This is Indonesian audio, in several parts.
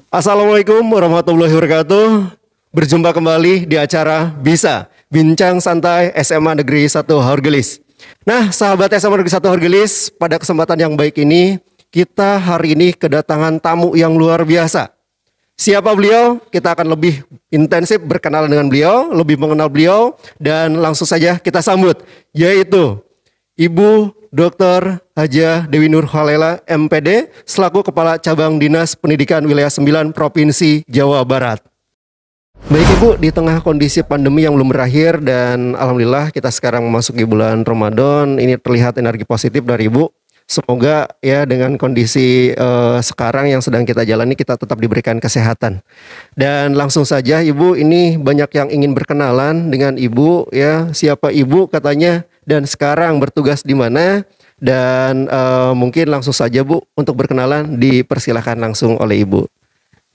Assalamualaikum warahmatullahi wabarakatuh. Berjumpa kembali di acara Bisa Bincang Santai SMA Negeri 1 Haurgelis. Nah, sahabat SMA Negeri 1 Haurgelis, pada kesempatan yang baik ini, kita hari ini kedatangan tamu yang luar biasa. Siapa beliau? Kita akan lebih intensif berkenalan dengan beliau, lebih mengenal beliau, dan langsung saja kita sambut, yaitu Ibu Dr. Hajah Dewi Nur Halela MPD selaku Kepala Cabang Dinas Pendidikan Wilayah 9 Provinsi Jawa Barat. Baik Ibu, di tengah kondisi pandemi yang belum berakhir dan alhamdulillah kita sekarang memasuki bulan Ramadan, ini terlihat energi positif dari Ibu. Semoga ya dengan kondisi sekarang yang sedang kita jalani kita tetap diberikan kesehatan. Dan langsung saja Ibu, ini banyak yang ingin berkenalan dengan Ibu ya. Siapa Ibu katanya dan sekarang bertugas di mana? Dan mungkin langsung saja Bu untuk berkenalan dipersilahkan langsung oleh Ibu.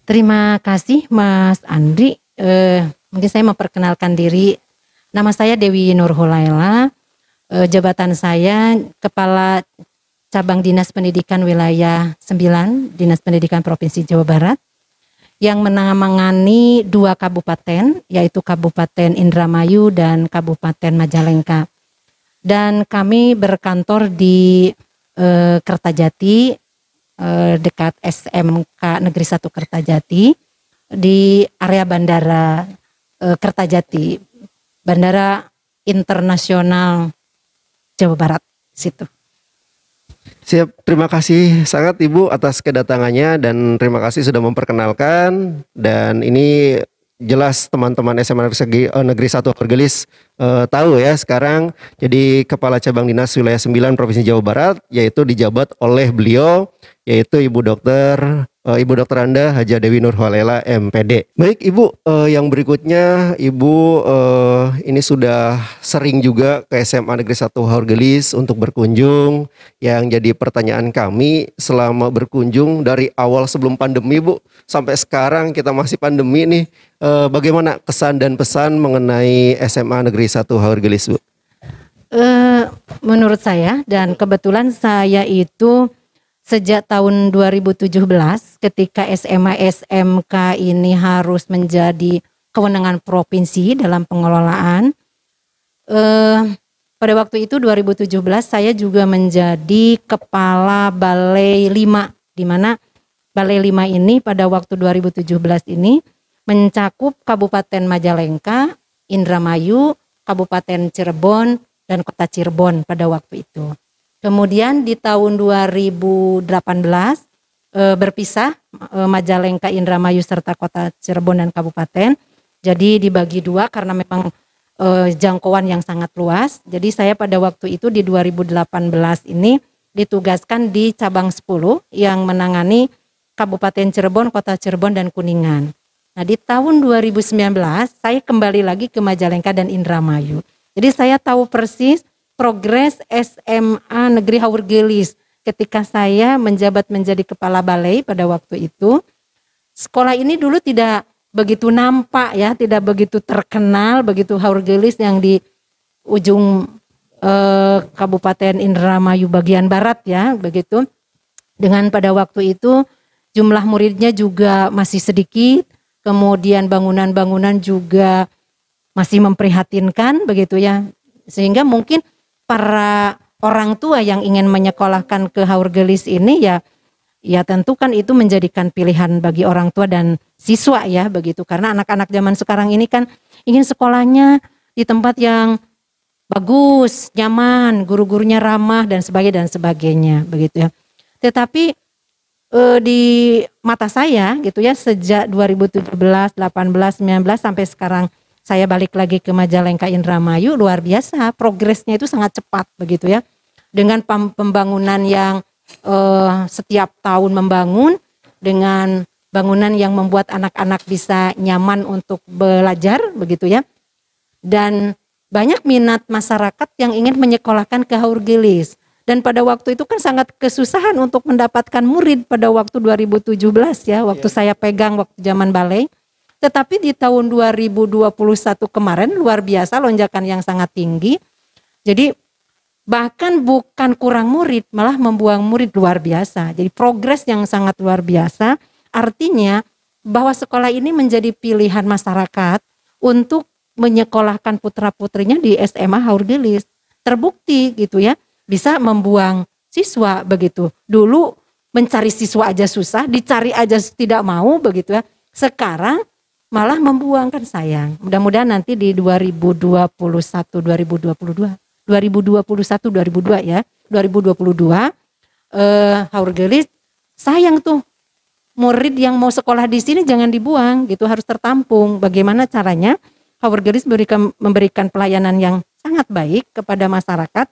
Terima kasih Mas Andri. Mungkin saya memperkenalkan diri. Nama saya Dewi Nur Halela. Jabatan saya Kepala Cabang Dinas Pendidikan Wilayah 9 Dinas Pendidikan Provinsi Jawa Barat yang menangani 2 kabupaten, yaitu Kabupaten Indramayu dan Kabupaten Majalengka. Dan kami berkantor di Kertajati, dekat SMK Negeri 1 Kertajati, di area Bandara Kertajati, Bandara Internasional Jawa Barat situ. Siap, terima kasih sangat Ibu atas kedatangannya dan terima kasih sudah memperkenalkan. Dan ini jelas teman-teman SMA Negeri 1 Haurgelis tahu ya sekarang jadi Kepala Cabang Dinas Wilayah 9 Provinsi Jawa Barat, yaitu dijabat oleh beliau yaitu Ibu Dokter Anda Hajah Dewi Nur Halela MPD. Baik Ibu, yang berikutnya Ibu ini sudah sering juga ke SMA Negeri 1 Haurgelis untuk berkunjung. Yang jadi pertanyaan kami selama berkunjung dari awal sebelum pandemi Bu sampai sekarang kita masih pandemi nih, bagaimana kesan dan pesan mengenai SMA Negeri 1 Haurgelis Bu? Menurut saya dan kebetulan saya itu sejak tahun 2017 ketika SMA SMK ini harus menjadi kewenangan provinsi dalam pengelolaan. Pada waktu itu 2017 saya juga menjadi kepala Balai 5, di mana Balai 5 ini pada waktu 2017 ini mencakup Kabupaten Majalengka, Indramayu, Kabupaten Cirebon, dan Kota Cirebon pada waktu itu. Kemudian di tahun 2018 berpisah Majalengka, Indramayu serta Kota Cirebon dan Kabupaten. Jadi dibagi 2 karena memang jangkauan yang sangat luas. Jadi saya pada waktu itu di 2018 ini ditugaskan di cabang 10 yang menangani Kabupaten Cirebon, Kota Cirebon dan Kuningan. Nah di tahun 2019 saya kembali lagi ke Majalengka dan Indramayu. Jadi saya tahu persis progres SMA Negeri Haurgelis ketika saya menjabat menjadi kepala balai pada waktu itu. Sekolah ini dulu tidak begitu nampak ya, tidak begitu terkenal, begitu Haurgelis yang di ujung Kabupaten Indramayu bagian barat ya, begitu. Dengan pada waktu itu jumlah muridnya juga masih sedikit, kemudian bangunan-bangunan juga masih memprihatinkan begitu ya. Sehingga mungkin para orang tua yang ingin menyekolahkan ke Haurgelis ini ya tentu kan itu menjadikan pilihan bagi orang tua dan siswa ya begitu, karena anak-anak zaman sekarang ini kan ingin sekolahnya di tempat yang bagus, nyaman, guru-gurunya ramah dan sebagainya begitu ya. Tetapi di mata saya gitu ya sejak 2017, 18, 19 sampai sekarang saya balik lagi ke Majalengka Indramayu, luar biasa progresnya itu sangat cepat begitu ya. Dengan pembangunan yang setiap tahun membangun, dengan bangunan yang membuat anak-anak bisa nyaman untuk belajar begitu ya. Dan banyak minat masyarakat yang ingin menyekolahkan ke Haurgelis. Dan pada waktu itu kan sangat kesusahan untuk mendapatkan murid pada waktu 2017 ya, waktu saya pegang waktu zaman balai. Tetapi di tahun 2021 kemarin luar biasa lonjakan yang sangat tinggi. Jadi bahkan bukan kurang murid, malah membuang murid luar biasa. Jadi progres yang sangat luar biasa. Artinya bahwa sekolah ini menjadi pilihan masyarakat untuk menyekolahkan putra-putrinya di SMA Haurgelis. Terbukti gitu ya, bisa membuang siswa begitu. Dulu mencari siswa aja susah, dicari aja tidak mau begitu ya. Sekarang malah membuang, kan sayang. Mudah-mudahan nanti di 2021 2022 ya. 2022 Haurgelis sayang tuh, murid yang mau sekolah di sini jangan dibuang gitu, harus tertampung. Bagaimana caranya Haurgelis memberikan pelayanan yang sangat baik kepada masyarakat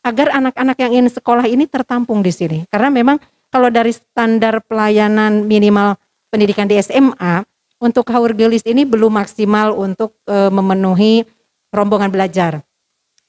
agar anak-anak yang ingin sekolah ini tertampung di sini. Karena memang kalau dari standar pelayanan minimal pendidikan di SMA, untuk Haurgelis ini belum maksimal untuk memenuhi rombongan belajar.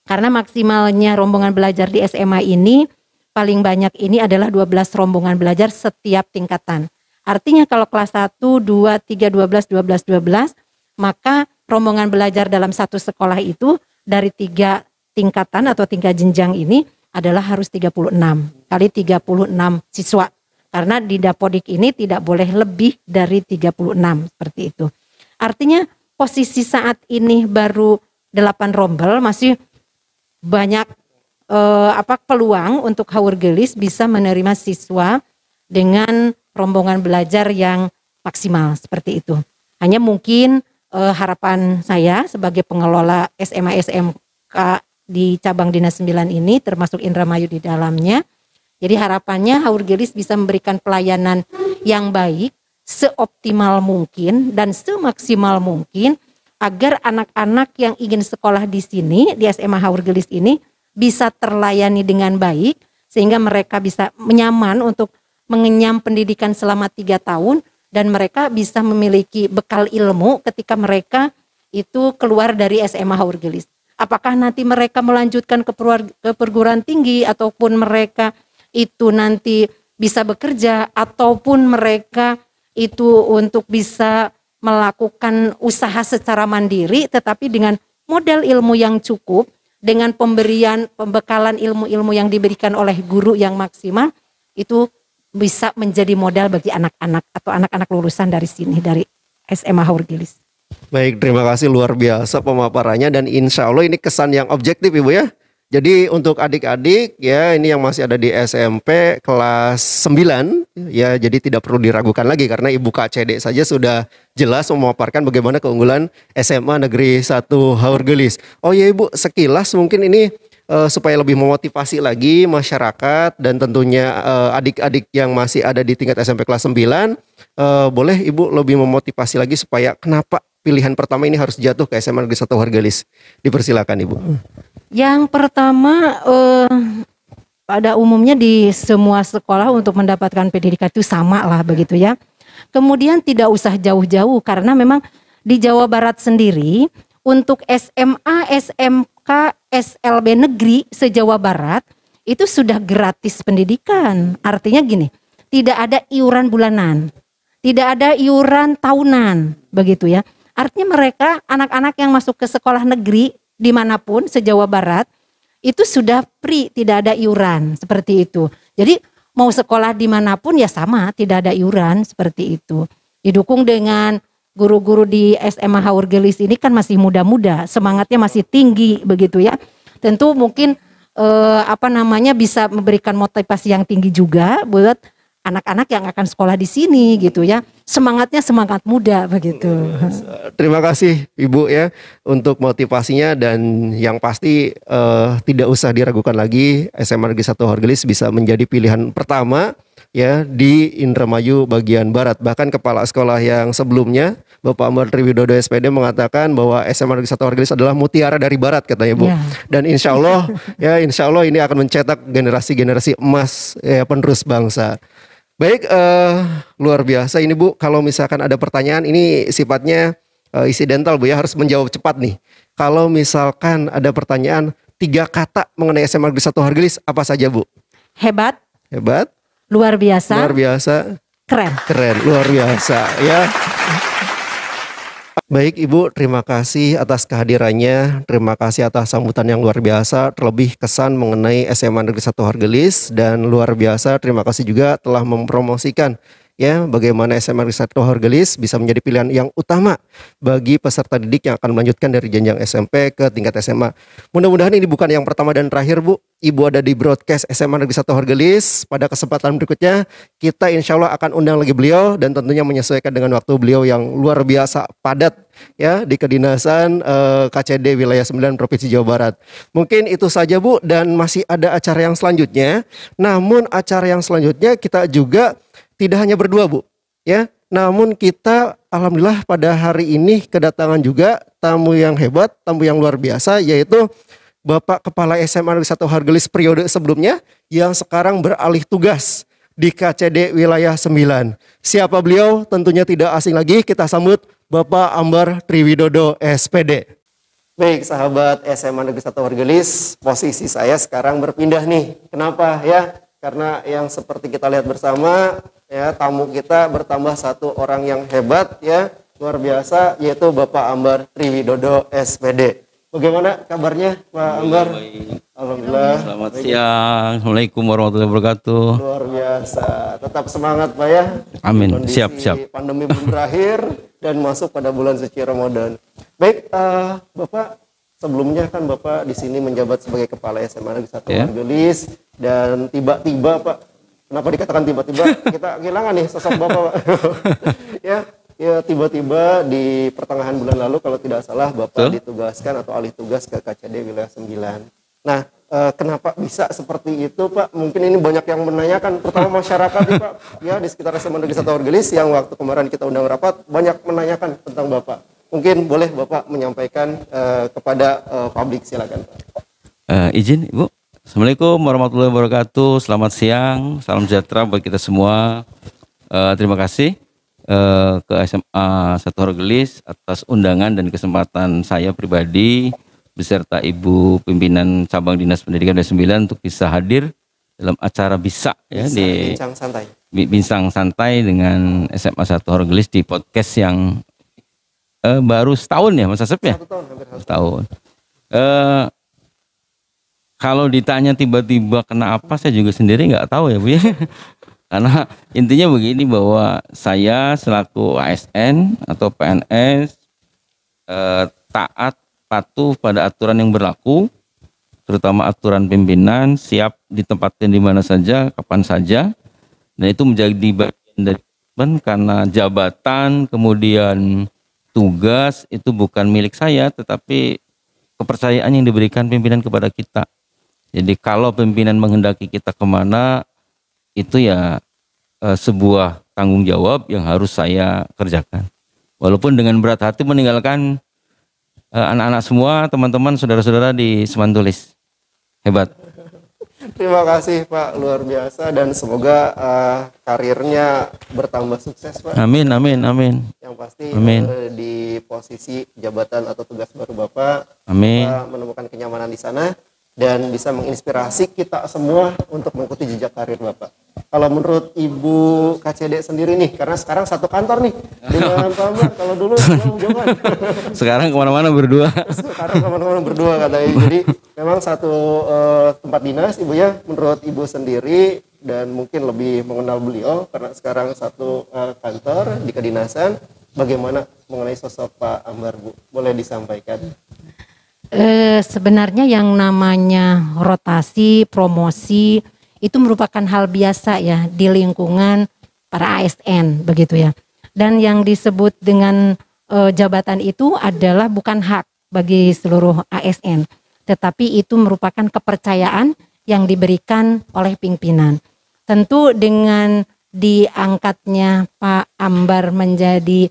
Karena maksimalnya rombongan belajar di SMA ini paling banyak ini adalah 12 rombongan belajar setiap tingkatan. Artinya kalau kelas 1, 2, 3, 12, 12, 12, maka rombongan belajar dalam satu sekolah itu dari 3 tingkatan atau 3 jenjang ini adalah harus 36 kali 36 siswa. Karena di Dapodik ini tidak boleh lebih dari 36 seperti itu. Artinya posisi saat ini baru 8 rombel, masih banyak peluang untuk Haurgelis bisa menerima siswa dengan rombongan belajar yang maksimal seperti itu. Hanya mungkin harapan saya sebagai pengelola SMA SMK di cabang Dinas 9 ini termasuk Indramayu di dalamnya. Jadi harapannya Haurgelis bisa memberikan pelayanan yang baik, seoptimal mungkin dan semaksimal mungkin agar anak-anak yang ingin sekolah di sini di SMA Haurgelis ini bisa terlayani dengan baik sehingga mereka bisa nyaman untuk mengenyam pendidikan selama 3 tahun dan mereka bisa memiliki bekal ilmu ketika mereka itu keluar dari SMA Haurgelis. Apakah nanti mereka melanjutkan ke perguruan tinggi ataupun mereka itu nanti bisa bekerja ataupun mereka itu untuk bisa melakukan usaha secara mandiri tetapi dengan modal ilmu yang cukup, dengan pembekalan ilmu-ilmu yang diberikan oleh guru yang maksimal, itu bisa menjadi modal bagi anak-anak atau anak-anak lulusan dari sini, dari SMA Haurgelis. Baik, terima kasih, luar biasa pemaparannya dan insya Allah ini kesan yang objektif Ibu ya. Jadi untuk adik-adik ya ini yang masih ada di SMP kelas 9 ya, jadi tidak perlu diragukan lagi karena Ibu KCD saja sudah jelas memaparkan bagaimana keunggulan SMA Negeri 1 Haurgelis. Oh ya Ibu, sekilas mungkin ini supaya lebih memotivasi lagi masyarakat dan tentunya adik-adik yang masih ada di tingkat SMP kelas 9, boleh Ibu lebih memotivasi lagi supaya kenapa pilihan pertama ini harus jatuh ke SMA Negeri 1 Haurgelis. Dipersilakan Ibu. Yang pertama pada umumnya di semua sekolah untuk mendapatkan pendidikan itu sama lah begitu ya. Kemudian tidak usah jauh-jauh karena memang di Jawa Barat sendiri untuk SMA, SMK, SLB negeri se-Jawa Barat itu sudah gratis pendidikan. Artinya gini, tidak ada iuran bulanan, tidak ada iuran tahunan begitu ya. Artinya mereka anak-anak yang masuk ke sekolah negeri dimanapun se-Jawa Barat itu sudah free, tidak ada iuran seperti itu. Jadi mau sekolah dimanapun ya sama, tidak ada iuran seperti itu. Didukung dengan guru-guru di SMA Haurgelis ini kan masih muda-muda, semangatnya masih tinggi begitu ya. Tentu mungkin bisa memberikan motivasi yang tinggi juga buat anak-anak yang akan sekolah di sini gitu ya. Semangatnya semangat muda begitu. Terima kasih Ibu ya untuk motivasinya dan yang pasti tidak usah diragukan lagi SMA Negeri 1 Haurgelis bisa menjadi pilihan pertama ya di Indramayu bagian barat. Bahkan kepala sekolah yang sebelumnya Bapak Menteri Widodo SPD mengatakan bahwa SMA Negeri 1 Haurgelis adalah mutiara dari barat katanya Bu. Ya. Dan insya Allah ini akan mencetak generasi-generasi emas ya, penerus bangsa. Baik, luar biasa ini Bu. Kalau misalkan ada pertanyaan ini sifatnya insidental Bu ya, harus menjawab cepat nih. Kalau misalkan ada pertanyaan 3 kata mengenai SMA Negeri 1 Haurgelis, apa saja Bu? Hebat. Hebat. Luar biasa. Luar biasa. Keren. Keren, luar biasa ya. Baik Ibu, terima kasih atas kehadirannya, terima kasih atas sambutan yang luar biasa, terlebih kesan mengenai SMA Negeri 1 Haurgelis dan luar biasa terima kasih juga telah mempromosikan ya bagaimana SMA Negeri 1 Horgelis bisa menjadi pilihan yang utama bagi peserta didik yang akan melanjutkan dari jenjang SMP ke tingkat SMA. Mudah-mudahan ini bukan yang pertama dan terakhir, Bu. Ibu ada di broadcast SMA Negeri 1 Horgelis. Pada kesempatan berikutnya kita insya Allah akan undang lagi beliau dan tentunya menyesuaikan dengan waktu beliau yang luar biasa padat ya di kedinasan KCD wilayah 9 Provinsi Jawa Barat. Mungkin itu saja, Bu, dan masih ada acara yang selanjutnya. Namun acara yang selanjutnya kita juga tidak hanya berdua, Bu, ya. Namun kita alhamdulillah pada hari ini kedatangan juga tamu yang hebat, tamu yang luar biasa, yaitu Bapak Kepala SMA Negeri 1 Horgelis periode sebelumnya yang sekarang beralih tugas di KCD wilayah 9. Siapa beliau? Tentunya tidak asing lagi, kita sambut Bapak Ambar Triwidodo SPD. Baik, sahabat SMA Negeri 1 Horgelis, posisi saya sekarang berpindah nih. Kenapa ya? Karena yang seperti kita lihat bersama, ya, tamu kita bertambah satu orang yang hebat, ya, luar biasa, yaitu Bapak Ambar Triwidodo SPD. Bagaimana kabarnya, Pak Ambar? Alhamdulillah. Selamat siang. Assalamualaikum warahmatullahi wabarakatuh. Luar biasa. Tetap semangat, Pak, ya. Amin. Kondisi Siap. pandemi belum berakhir dan masuk pada bulan suci Ramadan. Baik, Bapak, sebelumnya kan Bapak di sini menjabat sebagai Kepala SMA Negeri 1 Horgelis, dan tiba-tiba, Pak, kenapa dikatakan tiba-tiba? Kita kehilangan nih sosok Bapak, Pak. Ya, tiba-tiba di pertengahan bulan lalu kalau tidak salah Bapak ditugaskan atau alih tugas ke KCD wilayah 9. Nah, kenapa bisa seperti itu, Pak? Mungkin ini banyak yang menanyakan, terutama masyarakat nih, Pak, ya, di sekitar SMA Negeri 1 Horgelis yang waktu kemarin kita undang rapat banyak menanyakan tentang Bapak. Mungkin boleh Bapak menyampaikan kepada publik, silakan, Pak. Izin, Ibu. Assalamualaikum warahmatullahi wabarakatuh. Selamat siang, salam sejahtera bagi kita semua. Terima kasih ke SMA 1 Horgelis atas undangan dan kesempatan saya pribadi beserta Ibu Pimpinan Cabang Dinas Pendidikan D9 untuk bisa hadir dalam acara bisa ya di Bincang Santai. Bincang Santai dengan SMA 1 Horgelis di podcast yang baru setahun ya, Mas Asep ya? 1 tahun, hampir 1 tahun. Kalau ditanya tiba-tiba kena apa, saya juga sendiri nggak tahu ya, Bu ya. Karena intinya begini, bahwa saya selaku ASN atau PNS taat patuh pada aturan yang berlaku, terutama aturan pimpinan, siap ditempatkan di mana saja, kapan saja, dan itu menjadi bagian dari karena jabatan kemudian tugas itu bukan milik saya, tetapi kepercayaan yang diberikan pimpinan kepada kita. Jadi kalau pimpinan menghendaki kita kemana, itu ya sebuah tanggung jawab yang harus saya kerjakan. Walaupun dengan berat hati meninggalkan anak-anak semua, teman-teman, saudara-saudara di Semantulis. Hebat. Terima kasih, Pak, luar biasa, dan semoga karirnya bertambah sukses, Pak. Amin, amin, amin. Yang pasti amin. Di posisi jabatan atau tugas baru Bapak, amin, kita menemukan kenyamanan di sana dan bisa menginspirasi kita semua untuk mengikuti jejak karir Bapak. Kalau menurut Ibu KCD sendiri nih, karena sekarang satu kantor nih dengan Pak Ambar, kalau dulu jauh-jauhan. Sekarang kemana-mana berdua. Sekarang kemana-mana berdua katanya. Jadi memang satu tempat dinas, Ibu ya. Menurut Ibu sendiri dan mungkin lebih mengenal beliau karena sekarang satu kantor di kedinasan. Bagaimana mengenai sosok Pak Ambar, Bu? Boleh disampaikan? Sebenarnya yang namanya rotasi, promosi itu merupakan hal biasa ya di lingkungan para ASN begitu ya. Dan yang disebut dengan jabatan itu adalah bukan hak bagi seluruh ASN, tetapi itu merupakan kepercayaan yang diberikan oleh pimpinan. Tentu dengan diangkatnya Pak Ambar menjadi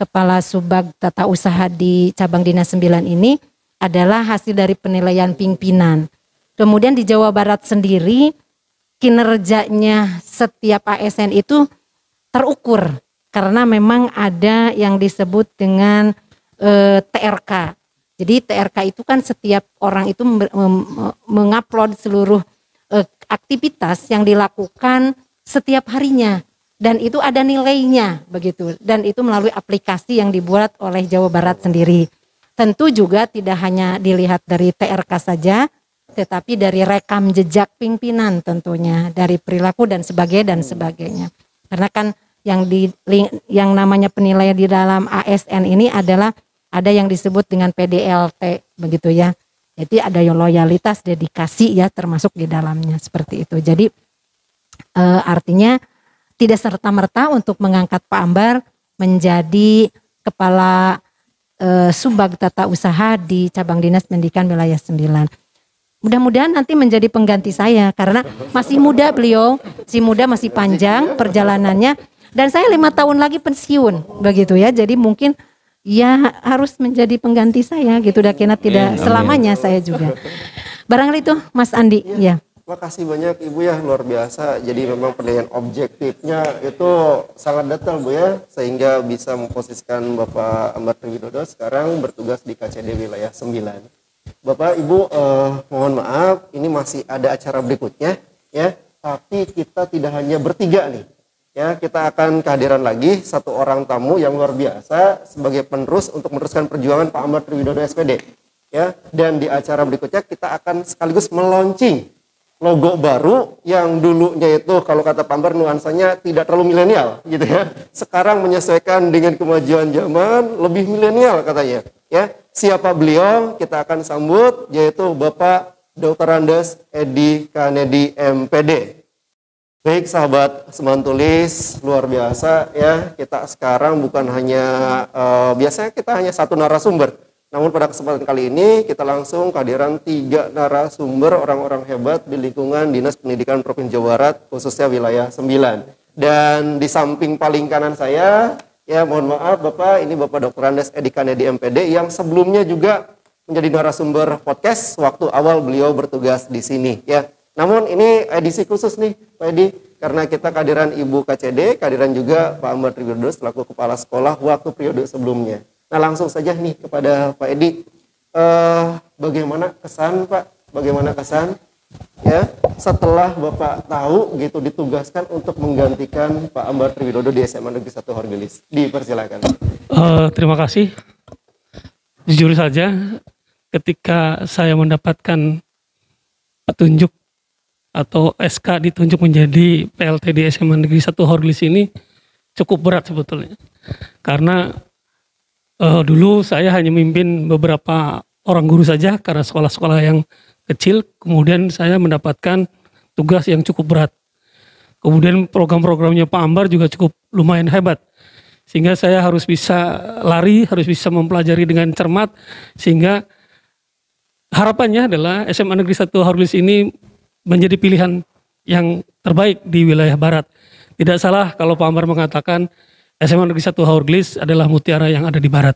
Kepala Subag Tata Usaha di Cabang Dinas 9 ini adalah hasil dari penilaian pimpinan. Kemudian di Jawa Barat sendiri kinerjanya setiap ASN itu terukur karena memang ada yang disebut dengan TRK. Jadi TRK itu kan setiap orang itu mengupload seluruh aktivitas yang dilakukan setiap harinya dan itu ada nilainya begitu, dan itu melalui aplikasi yang dibuat oleh Jawa Barat sendiri. Tentu juga tidak hanya dilihat dari TRK saja, tetapi dari rekam jejak pimpinan tentunya, dari perilaku dan sebagainya. Karena kan yang namanya penilaian di dalam ASN ini adalah ada yang disebut dengan PDLT begitu ya. Jadi ada loyalitas, dedikasi ya termasuk di dalamnya seperti itu. Jadi artinya tidak serta-merta untuk mengangkat Pak Ambar menjadi kepala Subbag Tata Usaha di Cabang Dinas Pendidikan Wilayah 9. Mudah-mudahan nanti menjadi pengganti saya karena masih muda beliau, masih panjang perjalanannya dan saya 5 tahun lagi pensiun begitu ya. Jadi mungkin ya harus menjadi pengganti saya gitu karena tidak selamanya saya juga. Barangkali itu Mas Andi ya. Makasih banyak Ibu ya, luar biasa. Jadi memang penilaian objektifnya itu sangat detail Bu ya, sehingga bisa memposisikan Bapak Ambar Triwidodo sekarang bertugas di KCD wilayah 9. Bapak Ibu mohon maaf, ini masih ada acara berikutnya ya, tapi kita tidak hanya bertiga nih. Ya, kita akan kehadiran lagi satu orang tamu yang luar biasa sebagai penerus untuk meneruskan perjuangan Pak Ambar Triwidodo SPD. Ya, dan di acara berikutnya kita akan sekaligus meluncing logo baru yang dulunya itu kalau kata Pak Ambar nuansanya tidak terlalu milenial gitu ya. Sekarang menyesuaikan dengan kemajuan zaman, lebih milenial katanya. Ya, siapa beliau? Kita akan sambut yaitu Bapak Dr. Andes Edi Kanedi MPD. Baik sahabat Semantulis, luar biasa ya. Kita sekarang bukan hanya biasanya kita hanya satu narasumber. Namun pada kesempatan kali ini kita langsung kehadiran 3 narasumber orang-orang hebat di lingkungan Dinas Pendidikan Provinsi Jawa Barat, khususnya wilayah 9. Dan di samping paling kanan saya, ya mohon maaf Bapak, ini Bapak Dr. Andes Edi Kanedi MPD yang sebelumnya juga menjadi narasumber podcast waktu awal beliau bertugas di sini ya. Namun ini edisi khusus nih Pak Edi, karena kita kehadiran Ibu KCD, kehadiran juga Pak Ambar Triwidodo selaku Kepala Sekolah waktu periode sebelumnya. Nah langsung saja nih kepada Pak Edi, bagaimana kesan Pak, bagaimana kesan ya setelah Bapak tahu gitu ditugaskan untuk menggantikan Pak Ambar Triwidodo di SMA Negeri 1 Horgelis. Dipersilakan. Terima kasih. Jujur saja ketika saya mendapatkan petunjuk atau SK ditunjuk menjadi PLT di SMA Negeri 1 Horgelis ini cukup berat sebetulnya. Karena dulu saya hanya memimpin beberapa orang guru saja karena sekolah-sekolah yang kecil, kemudian saya mendapatkan tugas yang cukup berat. Kemudian program-programnya Pak Ambar juga cukup lumayan hebat. Sehingga saya harus bisa lari, harus bisa mempelajari dengan cermat, sehingga harapannya adalah SMA Negeri 1 Horgelis ini menjadi pilihan yang terbaik di wilayah Barat. Tidak salah kalau Pak Ambar mengatakan SMA Negeri 1 Horgelis adalah mutiara yang ada di Barat.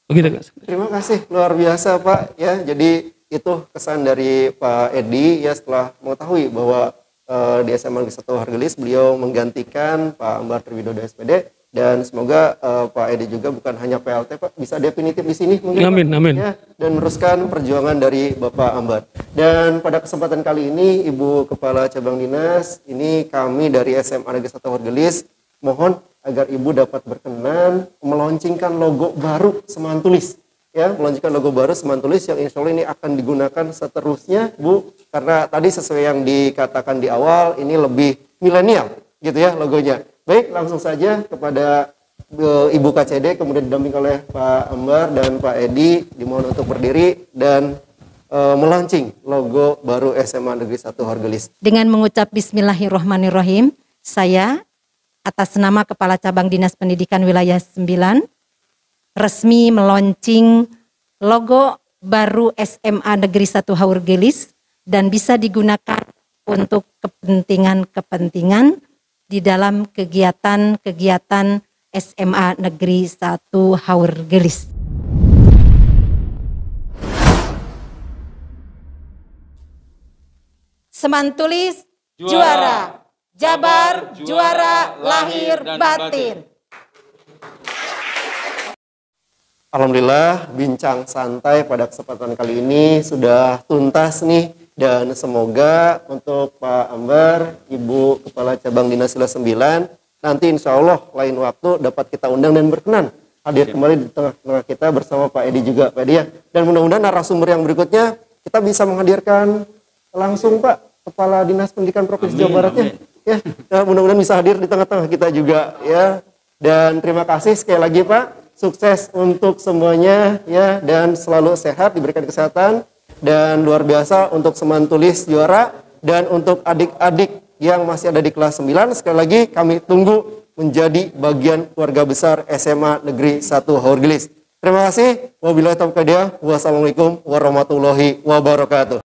Begitu Kak. Terima kasih, luar biasa Pak ya. Jadi itu kesan dari Pak Edi ya setelah mengetahui bahwa di SMA Negeri 1 Horgelis beliau menggantikan Pak Ambar Triwidodo SPD. Dan semoga Pak Edi juga bukan hanya PLT Pak, bisa definitif di sini mungkin amin, Pak, amin. Ya, dan meneruskan perjuangan dari Bapak Ambar. Dan pada kesempatan kali ini Ibu Kepala Cabang Dinas, ini kami dari SMA Negeri 1 Horgelis mohon agar Ibu dapat berkenan meluncurkan logo baru Semantulis. Ya, meluncurkan logo baru Semantulis yang insya Allah ini akan digunakan seterusnya Bu, karena tadi sesuai yang dikatakan di awal ini lebih milenial gitu ya logonya. Baik, langsung saja kepada Ibu KCD, kemudian didampingi oleh Pak Ambar dan Pak Edi, dimohon untuk berdiri dan melaunching logo baru SMA Negeri 1 Horgelis. Dengan mengucap Bismillahirrohmanirrohim, saya atas nama Kepala Cabang Dinas Pendidikan Wilayah 9 resmi meluncing logo baru SMA Negeri 1 Horgelis dan bisa digunakan untuk kepentingan-kepentingan di dalam kegiatan-kegiatan SMA Negeri 1 Horgelis. Semantulis juara, Jabar juara lahir batin. Alhamdulillah bincang santai pada kesempatan kali ini sudah tuntas nih. Dan semoga untuk Pak Ambar, Ibu Kepala Cabang Dinas Wilayah 9, nanti insya Allah lain waktu dapat kita undang dan berkenan hadir kembali di tengah-tengah kita bersama Pak Edi juga, Pak Edi ya. Dan mudah-mudahan narasumber yang berikutnya kita bisa menghadirkan langsung Pak Kepala Dinas Pendidikan Provinsi Jawa Baratnya. ya. Nah, mudah-mudahan bisa hadir di tengah-tengah kita juga ya. Dan terima kasih sekali lagi Pak. Sukses untuk semuanya ya, dan selalu sehat, diberikan kesehatan, dan luar biasa untuk Seman Tulis juara, dan untuk adik-adik yang masih ada di kelas 9 sekali lagi kami tunggu menjadi bagian keluarga besar SMA Negeri 1 Haurgelis. Terima kasih. Wabillahi taufiq wal hidayah. Wassalamualaikum warahmatullahi wabarakatuh.